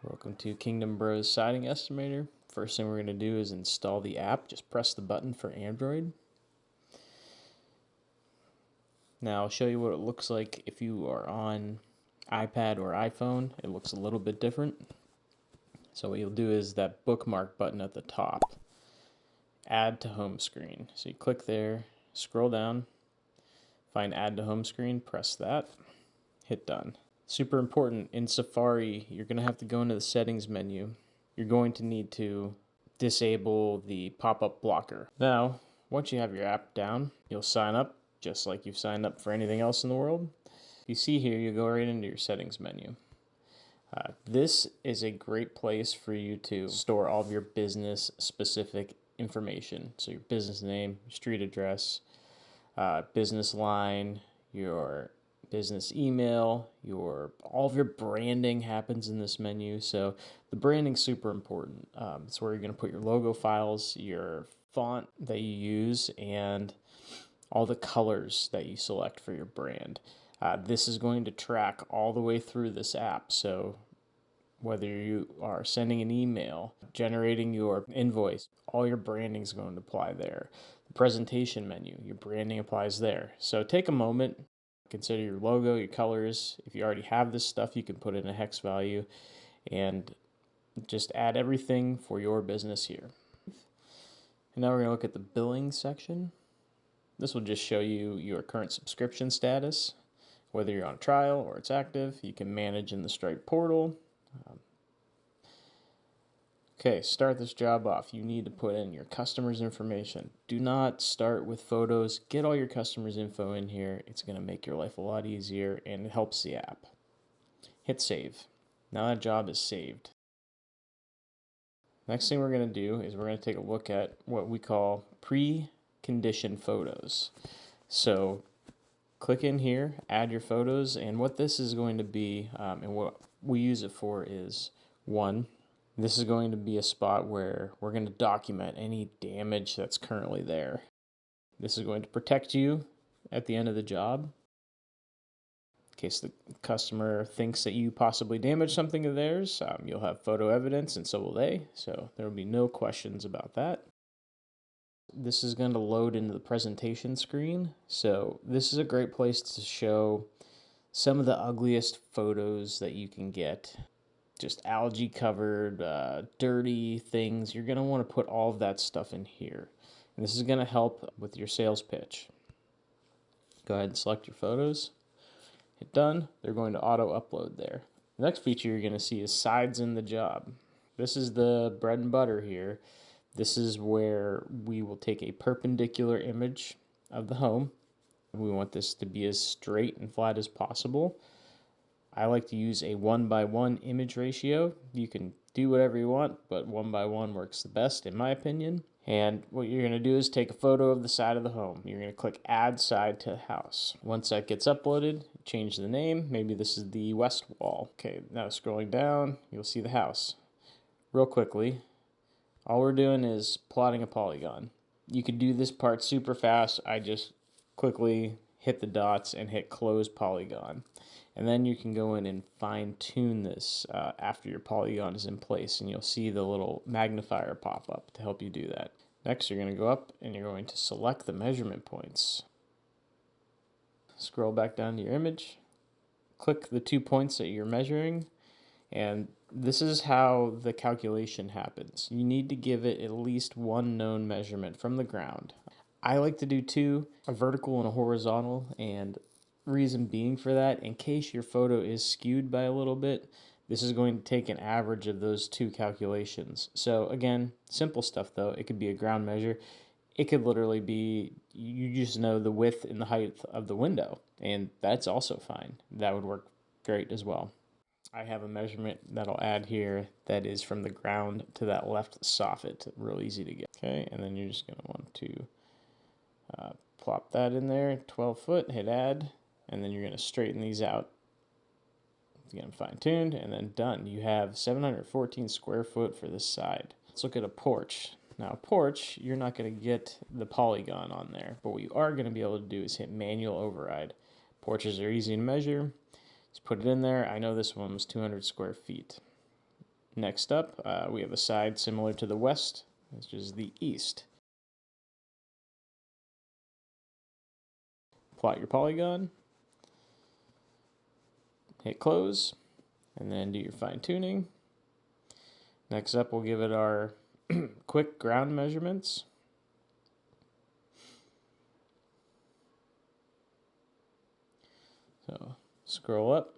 Welcome to Kingdom Bros Siding Estimator. First thing we're going to do is install the app. Just press the button for Android. Now I'll show you what it looks like if you are on iPad or iPhone. It looks a little bit different. So what you'll do is that bookmark button at the top, add to home screen. So you click there, scroll down, find add to home screen, press that, hit done. Super important, in Safari, you're going to have to go into the settings menu. You're going to need to disable the pop-up blocker. Now, once you have your app down, you'll sign up just like you've signed up for anything else in the world. You see here, you go right into your settings menu. This is a great place for you to store all of your business specific information. So your business name, your street address, business line, your business email, all of your branding happens in this menu. So the branding's super important. It's where you're going to put your logo files, your font that you use, and all the colors that you select for your brand. This is going to track all the way through this app. So whether you are sending an email, generating your invoice, all your branding is going to apply there. The presentation menu, your branding applies there. So take a moment, consider your logo, your colors. If you already have this stuff, you can put in a hex value and just add everything for your business here. And now we're going to look at the billing section. This will just show you your current subscription status, whether you're on trial or it's active. You can manage in the Stripe portal. Okay, start this job off. You need to put in your customer's information. Do not start with photos. Get all your customer's info in here. It's going to make your life a lot easier and it helps the app. Hit save. Now that job is saved. Next thing we're going to do is we're going to take a look at what we call pre-conditioned photos. So click in here, add your photos, and what this is going to be, and what we use it for is, one, this is going to be a spot where we're going to document any damage that's currently there. This is going to protect you at the end of the job. In case the customer thinks that you possibly damaged something of theirs, you'll have photo evidence and so will they. So there will be no questions about that. This is going to load into the presentation screen. So this is a great place to show some of the ugliest photos that you can get. Just algae covered, dirty things. You're going to want to put all of that stuff in here. And this is going to help with your sales pitch. Go ahead and select your photos. Hit done. They're going to auto upload there. The next feature you're going to see is sides in the job. This is the bread and butter here. This is where we will take a perpendicular image of the home. We want this to be as straight and flat as possible. I like to use a 1:1 image ratio. You can do whatever you want, but 1:1 works the best in my opinion. And what you're going to do is take a photo of the side of the home. You're going to click add side to house. Once that gets uploaded, change the name. Maybe this is the west wall. Okay, now scrolling down, you'll see the house. Real quickly, all we're doing is plotting a polygon. You could do this part super fast. I just quickly hit the dots and hit close polygon. And then you can go in and fine tune this after your polygon is in place, and you'll see the little magnifier pop up to help you do that. Next, you're going to go up and you're going to select the measurement points. Scroll back down to your image, click the 2 points that you're measuring, and this is how the calculation happens. You need to give it at least one known measurement from the ground. I like to do two, a vertical and a horizontal, and reason being for that, in case your photo is skewed by a little bit, this is going to take an average of those two calculations. So again, simple stuff though. It could be a ground measure. It could literally be, you just know the width and the height of the window, and that's also fine. That would work great as well. I have a measurement that I'll add here that is from the ground to that left soffit. Real easy to get. Okay, and then you're just going to want to plop that in there, 12 foot, hit add, and then you're going to straighten these out. Get them fine-tuned, and then done. You have 714 square foot for this side. Let's look at a porch. Now, a porch, you're not going to get the polygon on there, but what you are going to be able to do is hit manual override. Porches are easy to measure. Just put it in there. I know this one was 200 square feet. Next up, we have a side similar to the west, which is the east. Plot your polygon, hit close, and then do your fine tuning. Next up, we'll give it our quick ground measurements. So scroll up,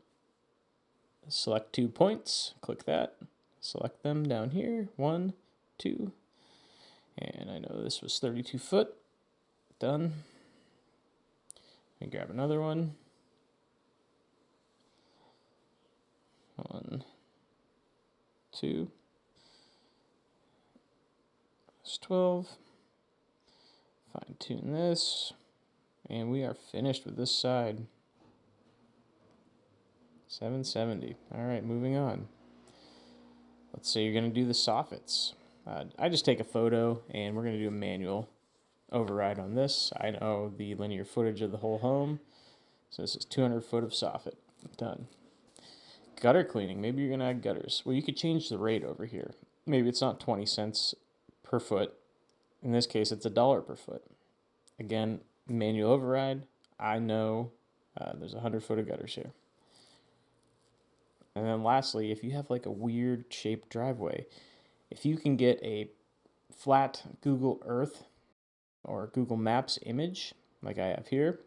select 2 points, click that, select them down here, 1, 2, and I know this was 32 foot, done. And grab another one, 1, 2, that's 12, fine tune this, and we are finished with this side. 770. All right, moving on. Let's say you're going to do the soffits. I just take a photo and we're going to do a manual override on this. I know the linear footage of the whole home. So this is 200 foot of soffit. Done. Gutter cleaning. Maybe you're going to add gutters. Well, you could change the rate over here. Maybe it's not 20 cents per foot. In this case, it's $1 per foot. Again, manual override. I know there's 100 foot of gutters here. And then lastly, if you have like a weird shaped driveway, if you can get a flat Google Earth or Google Maps image, like I have here,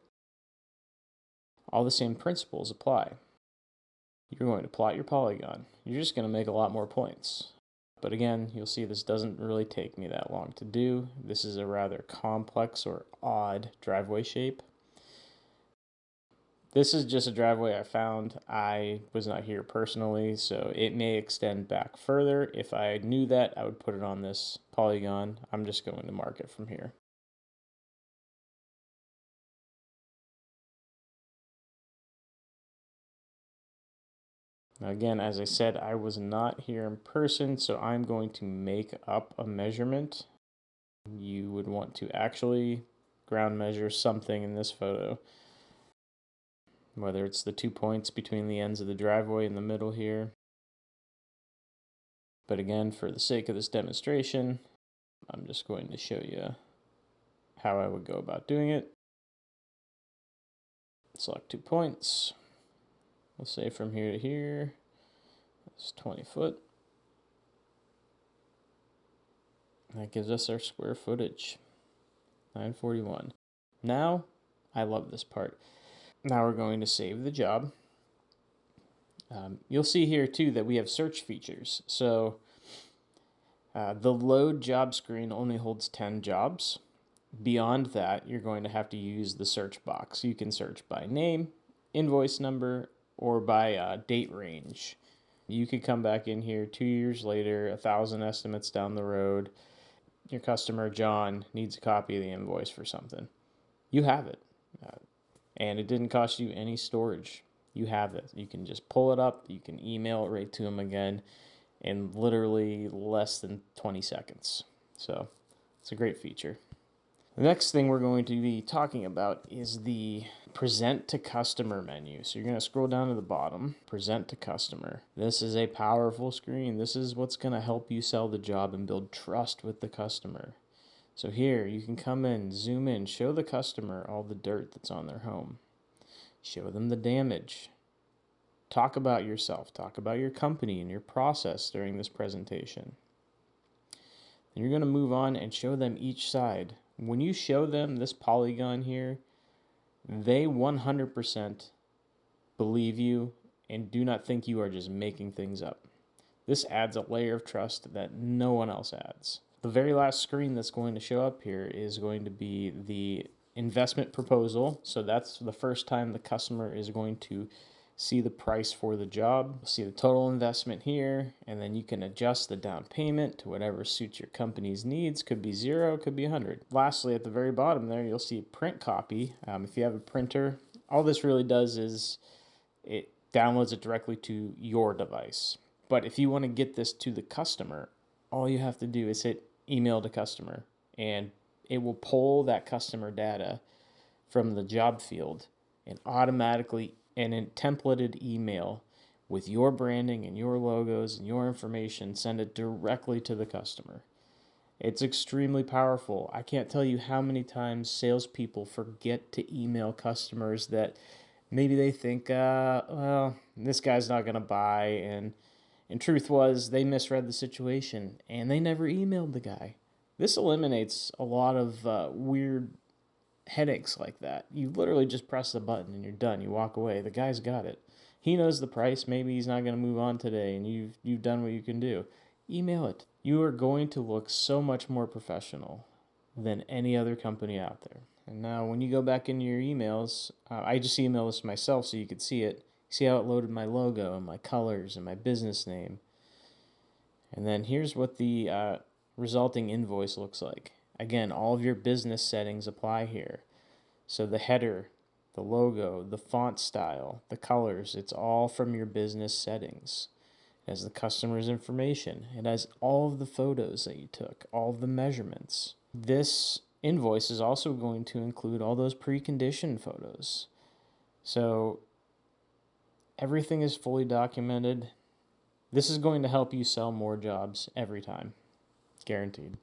all the same principles apply. You're going to plot your polygon. You're just going to make a lot more points. But again, you'll see this doesn't really take me that long to do. This is a rather complex or odd driveway shape. This is just a driveway I found. I was not here personally, so it may extend back further. If I knew that, I would put it on this polygon. I'm just going to mark it from here. Now again, as I said, I was not here in person, so I'm going to make up a measurement. You would want to actually ground measure something in this photo. Whether it's the 2 points between the ends of the driveway in the middle here. But again, for the sake of this demonstration, I'm just going to show you how I would go about doing it. Select 2 points. We'll say from here to here, that's 20 foot. And that gives us our square footage, 941. Now, I love this part. Now we're going to save the job. You'll see here too that we have search features. So the load job screen only holds 10 jobs. Beyond that, you're going to have to use the search box. You can search by name, invoice number, or by date range. You could come back in here 2 years later, 1,000 estimates down the road. Your customer, John, needs a copy of the invoice for something. You have it. And it didn't cost you any storage. You have it. You can just pull it up. You can email it right to him again in literally less than 20 seconds. So it's a great feature. The next thing we're going to be talking about is the present to customer menu. So you're going to scroll down to the bottom, present to customer. This is a powerful screen. This is what's going to help you sell the job and build trust with the customer. So here you can come in, zoom in, show the customer all the dirt that's on their home. Show them the damage. Talk about yourself. Talk about your company and your process during this presentation. Then you're going to move on and show them each side. When you show them this polygon here, they 100% believe you and do not think you are just making things up. This adds a layer of trust that no one else adds. The very last screen that's going to show up here is going to be the investment proposal. So that's the first time the customer is going to see the price for the job, see the total investment here, and then you can adjust the down payment to whatever suits your company's needs. Could be 0, could be 100. Lastly, at the very bottom there, you'll see print copy. If you have a printer, all this really does is it downloads it directly to your device. But if you want to get this to the customer, all you have to do is hit email to customer, and it will pull that customer data from the job field and automatically in a templated email with your branding and your logos and your information, send it directly to the customer. It's extremely powerful. I can't tell you how many times salespeople forget to email customers that maybe they think, well, this guy's not going to buy. And truth was, they misread the situation and they never emailed the guy. This eliminates a lot of weird headaches like that. You literally just press the button and you're done. You walk away. The guy's got it. He knows the price. Maybe he's not going to move on today, and you've done what you can do. Email it. You are going to look so much more professional than any other company out there. And now, when you go back into your emails, I just emailed this myself so you could see it. See how it loaded my logo and my colors and my business name. And then here's what the resulting invoice looks like. Again, all of your business settings apply here. So the header, the logo, the font style, the colors, it's all from your business settings. It has the customer's information. It has all of the photos that you took, all of the measurements. This invoice is also going to include all those preconditioned photos. So everything is fully documented. This is going to help you sell more jobs every time. Guaranteed.